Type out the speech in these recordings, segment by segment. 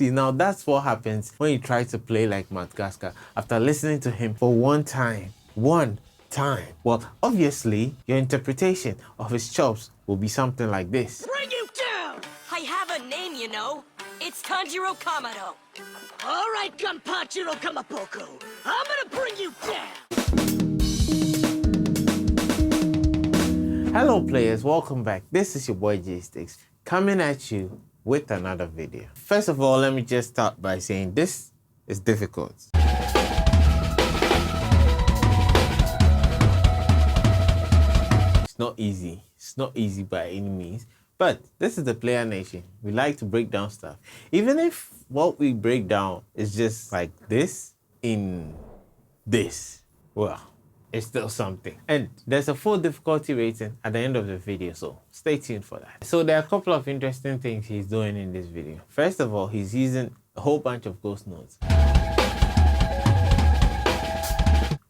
See, now that's what happens when you try to play like Garstka after listening to him for one time. One time. Well, obviously, your interpretation of his chops will be something like this. Bring you down! I have a name, you know. It's Tanjiro Kamado. All right, Gunpachiro Kamapoko. I'm gonna bring you down! Hello players, welcome back. This is your boy Jaystiqs coming at you with another video. First of all, let me just start by saying this is difficult. It's not easy. It's not easy by any means. But this is the Player Nation. We like to break down stuff. Even if what we break down is just like this in this, well, it's still something. And there's a full difficulty rating at the end of the video, so stay tuned for that. So there are a couple of interesting things he's doing in this video. First of all, he's using a whole bunch of ghost notes,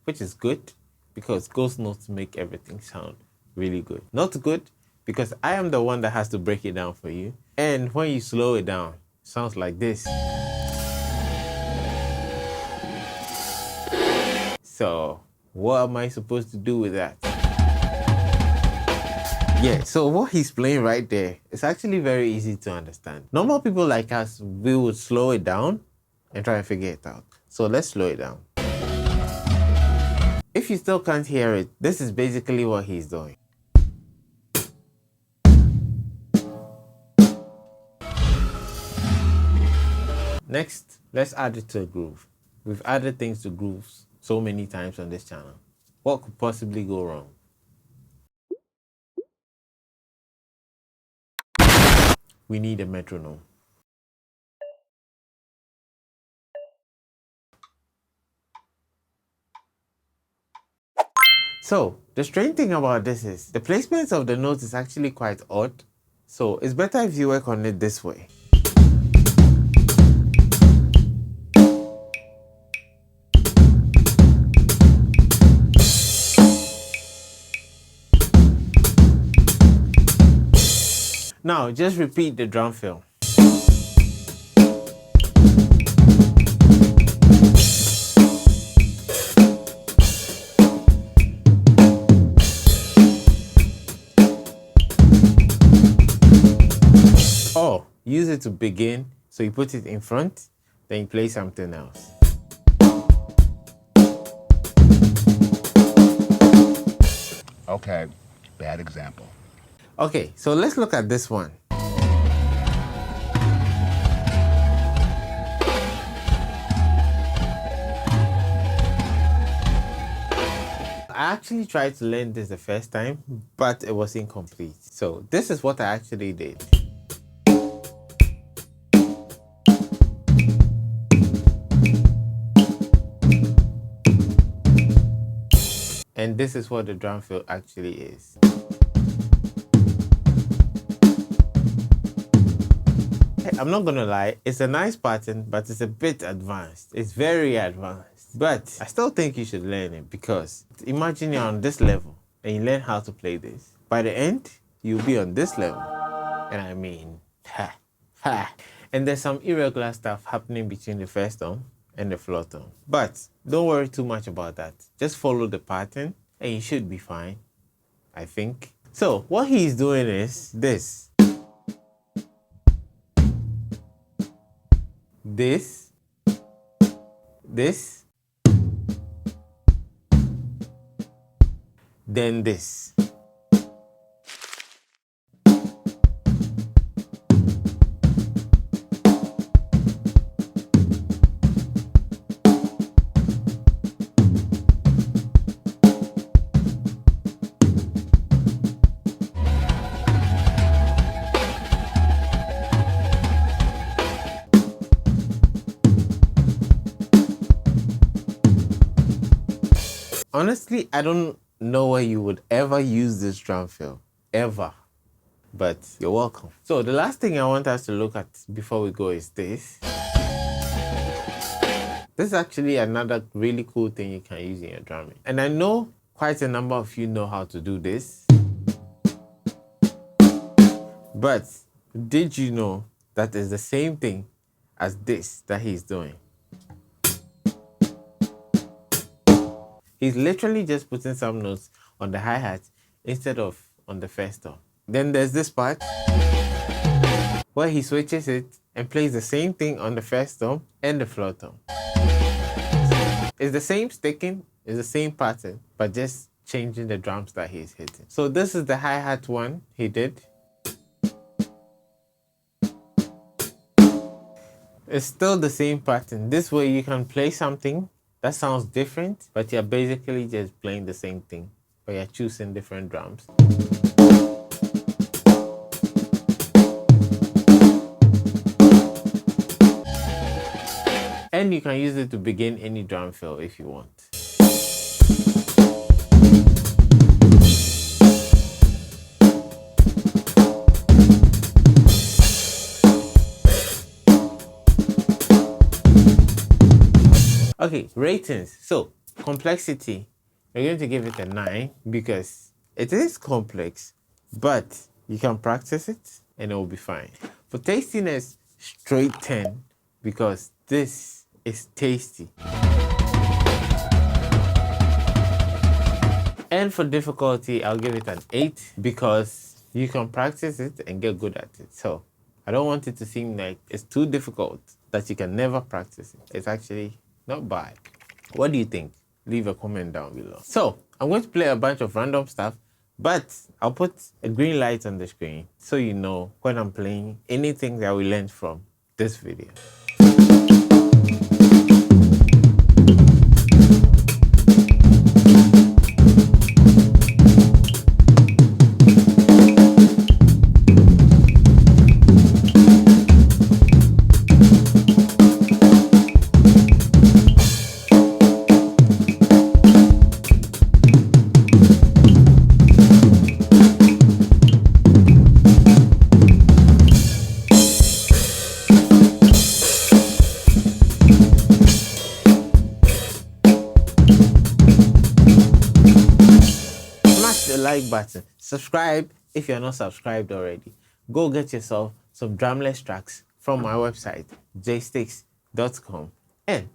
which is good because ghost notes make everything sound really good. Not good because I am the one that has to break it down for you. And when you slow it down, it sounds like this. So what am I supposed to do with that? Yeah, so what he's playing right there is actually very easy to understand. Normal people like us, we would slow it down and try and figure it out. So let's slow it down. If you still can't hear it, this is basically what he's doing. Next, let's add it to a groove. We've added things to grooves so many times on this channel. What could possibly go wrong? We need a metronome. So, the strange thing about this is the placement of the notes is actually quite odd. So, it's better if you work on it this way. Now, just repeat the drum fill. Or use it to begin, so you put it in front, then you play something else. Okay, bad example. Okay, so let's look at this one. I actually tried to learn this the first time, but it was incomplete. So this is what I actually did. And this is what the drum fill actually is. I'm not gonna lie, it's a nice pattern, but it's a bit advanced. It's very advanced. But I still think you should learn it because imagine you're on this level and you learn how to play this. By the end, you'll be on this level. And I mean, ha, ha. And there's some irregular stuff happening between the first tone and the floor tone. But don't worry too much about that. Just follow the pattern and you should be fine, I think. So what he's doing is this. This, then this. Honestly, I don't know where you would ever use this drum fill, ever, but you're welcome. So the last thing I want us to look at before we go is this. This is actually another really cool thing you can use in your drumming. And I know quite a number of you know how to do this. But did you know that is the same thing as this that he's doing. He's literally just putting some notes on the hi-hat instead of on the first tom. Then there's this part where he switches it and plays the same thing on the first tom and the floor tom. It's the same sticking, it's the same pattern, but just changing the drums that he's hitting. So this is the hi-hat one he did. It's still the same pattern. This way you can play something that sounds different, but you're basically just playing the same thing, but you're choosing different drums. And you can use it to begin any drum fill if you want. Okay, ratings. So, complexity, we're going to give it a 9 because it is complex, but you can practice it and it will be fine. For tastiness, straight 10 because this is tasty. And for difficulty, I'll give it an 8 because you can practice it and get good at it. So, I don't want it to seem like it's too difficult that you can never practice it. It's actually not bad. What do you think? Leave a comment down below. So, I'm going to play a bunch of random stuff, but I'll put a green light on the screen so you know when I'm playing anything that we learned from this video. Like button, subscribe if you're not subscribed already. Go get yourself some drumless tracks from my website jaystiqs.com and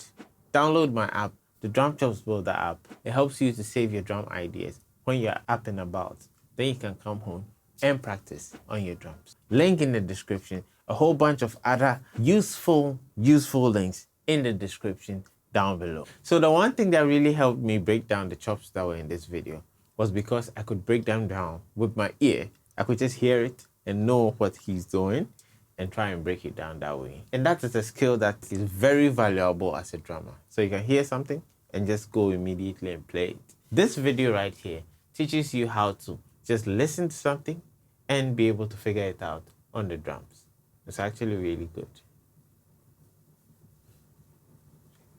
download my app, the Drum Chops Builder app. It helps you to save your drum ideas when you're up and about. Then you can come home and practice on your drums. Link in the description, a whole bunch of other useful links in the description down below. So the one thing that really helped me break down the chops that were in this video was because I could break them down with my ear. I could just hear it and know what he's doing and try and break it down that way. And that is a skill that is very valuable as a drummer. So you can hear something and just go immediately and play it. This video right here teaches you how to just listen to something and be able to figure it out on the drums. It's actually really good.